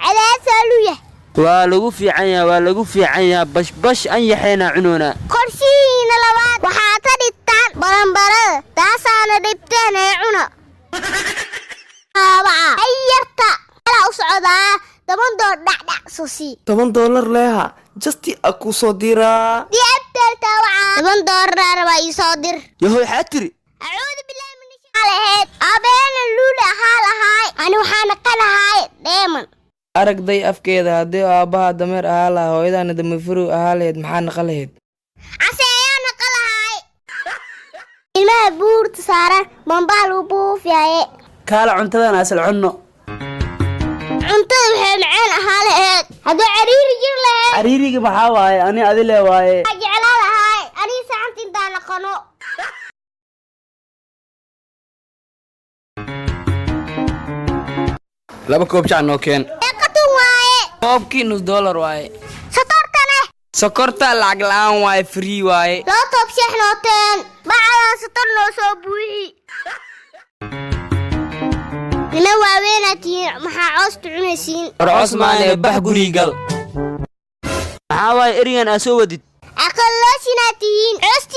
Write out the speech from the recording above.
على سالوية waa lagu fiican yahay bash an yaxayna cununa qorshiina labaad waxa ta dhigtaan baranbarada taasaana dhibteen ee cuna ayarta ala u socdaa $10 dhac susi $10 leeha justi aku soo diraa diabta waxa $10 raba ii soo dir yahoy xatiri a'uudu billahi min shaytaanir abeena luula halahay ani waxaan qalahay deeman aragday afkeeda hadii aabaha dameer ahaa la hooyadana damafuru ahaa leed maxaa naqaleed aseeyana qalahay ilmaha buurta saaran mambaal u buufiyaye kala cuntadan asal cunno cuntada waxay macaan ahaa leed hadii cariiri jir lahayd cariiriga maxaa waaye ani adile waaye jeclaa lahay ani saanti intaan aqono laba koob jacno keen koobkii $1 waaye sokorta lacag la'aan waaye free waaye loo toob sheexnooteen bacala satar loo soo buuxi ina waaweenatiin maxaa coosta cunaysiin Osmaane bah gurigal maxaa waaye erigan soo wadid aqal loo sinaatihiin coosta